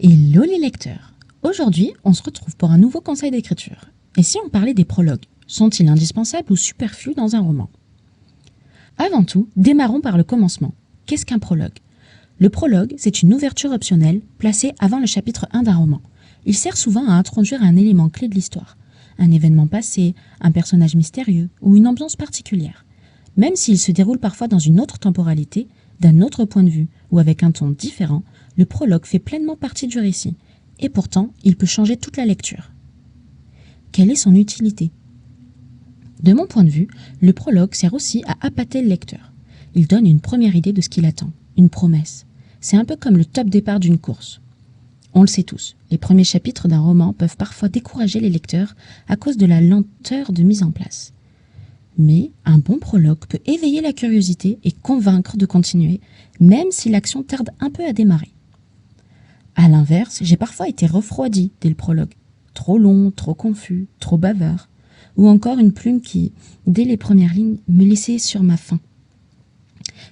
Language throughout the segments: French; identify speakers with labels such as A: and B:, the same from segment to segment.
A: Hello les lecteurs! Aujourd'hui, on se retrouve pour un nouveau conseil d'écriture. Et si on parlait des prologues, sont-ils indispensables ou superflus dans un roman? Avant tout, démarrons par le commencement. Qu'est-ce qu'un prologue? Le prologue, c'est une ouverture optionnelle placée avant le chapitre 1 d'un roman. Il sert souvent à introduire un élément clé de l'histoire, un événement passé, un personnage mystérieux ou une ambiance particulière. Même s'il se déroule parfois dans une autre temporalité, d'un autre point de vue ou avec un ton différent, le prologue fait pleinement partie du récit. Et pourtant, il peut changer toute la lecture. Quelle est son utilité? De mon point de vue, le prologue sert aussi à appâter le lecteur. Il donne une première idée de ce qu'il attend, une promesse. C'est un peu comme le top départ d'une course. On le sait tous, les premiers chapitres d'un roman peuvent parfois décourager les lecteurs à cause de la lenteur de mise en place. Mais un bon prologue peut éveiller la curiosité et convaincre de continuer, même si l'action tarde un peu à démarrer. À l'inverse, j'ai parfois été refroidi dès le prologue. Trop long, trop confus, trop bavard. Ou encore une plume qui, dès les premières lignes, me laissait sur ma faim.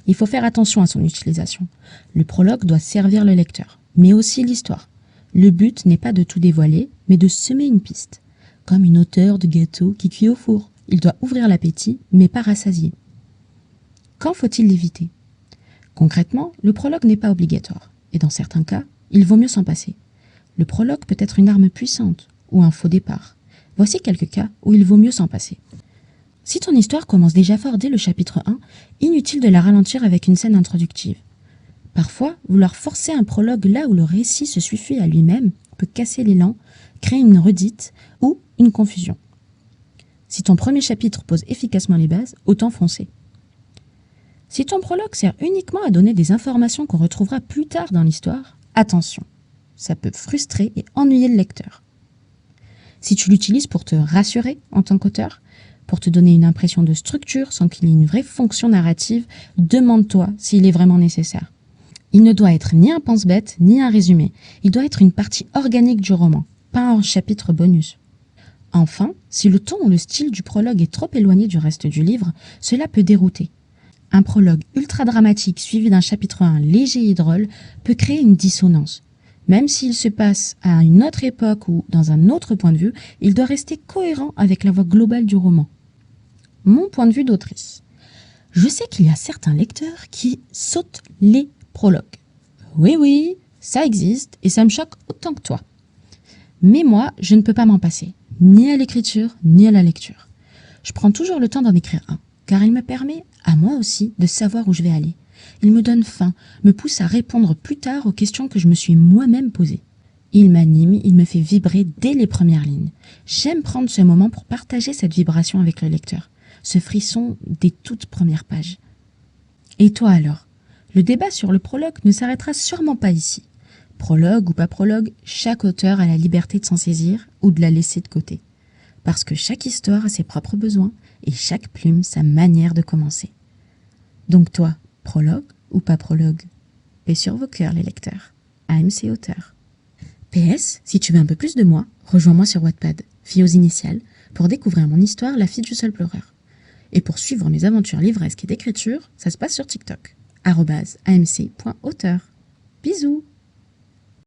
A: Il faut faire attention à son utilisation. Le prologue doit servir le lecteur, mais aussi l'histoire. Le but n'est pas de tout dévoiler, mais de semer une piste. Comme une auteure de gâteau qui cuit au four. Il doit ouvrir l'appétit, mais pas rassasier. Quand faut-il l'éviter? Concrètement, le prologue n'est pas obligatoire, et dans certains cas, il vaut mieux s'en passer. Le prologue peut être une arme puissante, ou un faux départ. Voici quelques cas où il vaut mieux s'en passer. Si ton histoire commence déjà fort dès le chapitre 1, inutile de la ralentir avec une scène introductive. Parfois, vouloir forcer un prologue là où le récit se suffit à lui-même peut casser l'élan, créer une redite ou une confusion. Si ton premier chapitre pose efficacement les bases, autant foncer. Si ton prologue sert uniquement à donner des informations qu'on retrouvera plus tard dans l'histoire, attention, ça peut frustrer et ennuyer le lecteur. Si tu l'utilises pour te rassurer en tant qu'auteur, pour te donner une impression de structure sans qu'il y ait une vraie fonction narrative, demande-toi s'il est vraiment nécessaire. Il ne doit être ni un pense-bête, ni un résumé. Il doit être une partie organique du roman, pas un chapitre bonus. Enfin, si le ton ou le style du prologue est trop éloigné du reste du livre, cela peut dérouter. Un prologue ultra dramatique suivi d'un chapitre 1 léger et drôle peut créer une dissonance. Même s'il se passe à une autre époque ou dans un autre point de vue, il doit rester cohérent avec la voie globale du roman. Mon point de vue d'autrice. Je sais qu'il y a certains lecteurs qui sautent les prologues. Oui, ça existe et ça me choque autant que toi. Mais moi, je ne peux pas m'en passer, ni à l'écriture, ni à la lecture. Je prends toujours le temps d'en écrire un, car il me permet, à moi aussi, de savoir où je vais aller. Il me donne faim, me pousse à répondre plus tard aux questions que je me suis moi-même posées. Il m'anime, il me fait vibrer dès les premières lignes. J'aime prendre ce moment pour partager cette vibration avec le lecteur, ce frisson des toutes premières pages. Et toi alors? Le débat sur le prologue ne s'arrêtera sûrement pas ici. Prologue ou pas prologue, chaque auteur a la liberté de s'en saisir ou de la laisser de côté. Parce que chaque histoire a ses propres besoins et chaque plume sa manière de commencer. Donc toi, prologue ou pas prologue? Paix sur vos cœurs les lecteurs. AMC Auteur. PS, si tu veux un peu plus de moi, rejoins-moi sur Wattpad, fille aux initiales, pour découvrir mon histoire La fille du seul pleureur. Et pour suivre mes aventures livresques et d'écriture, ça se passe sur TikTok, @amc.auteur. Bisous!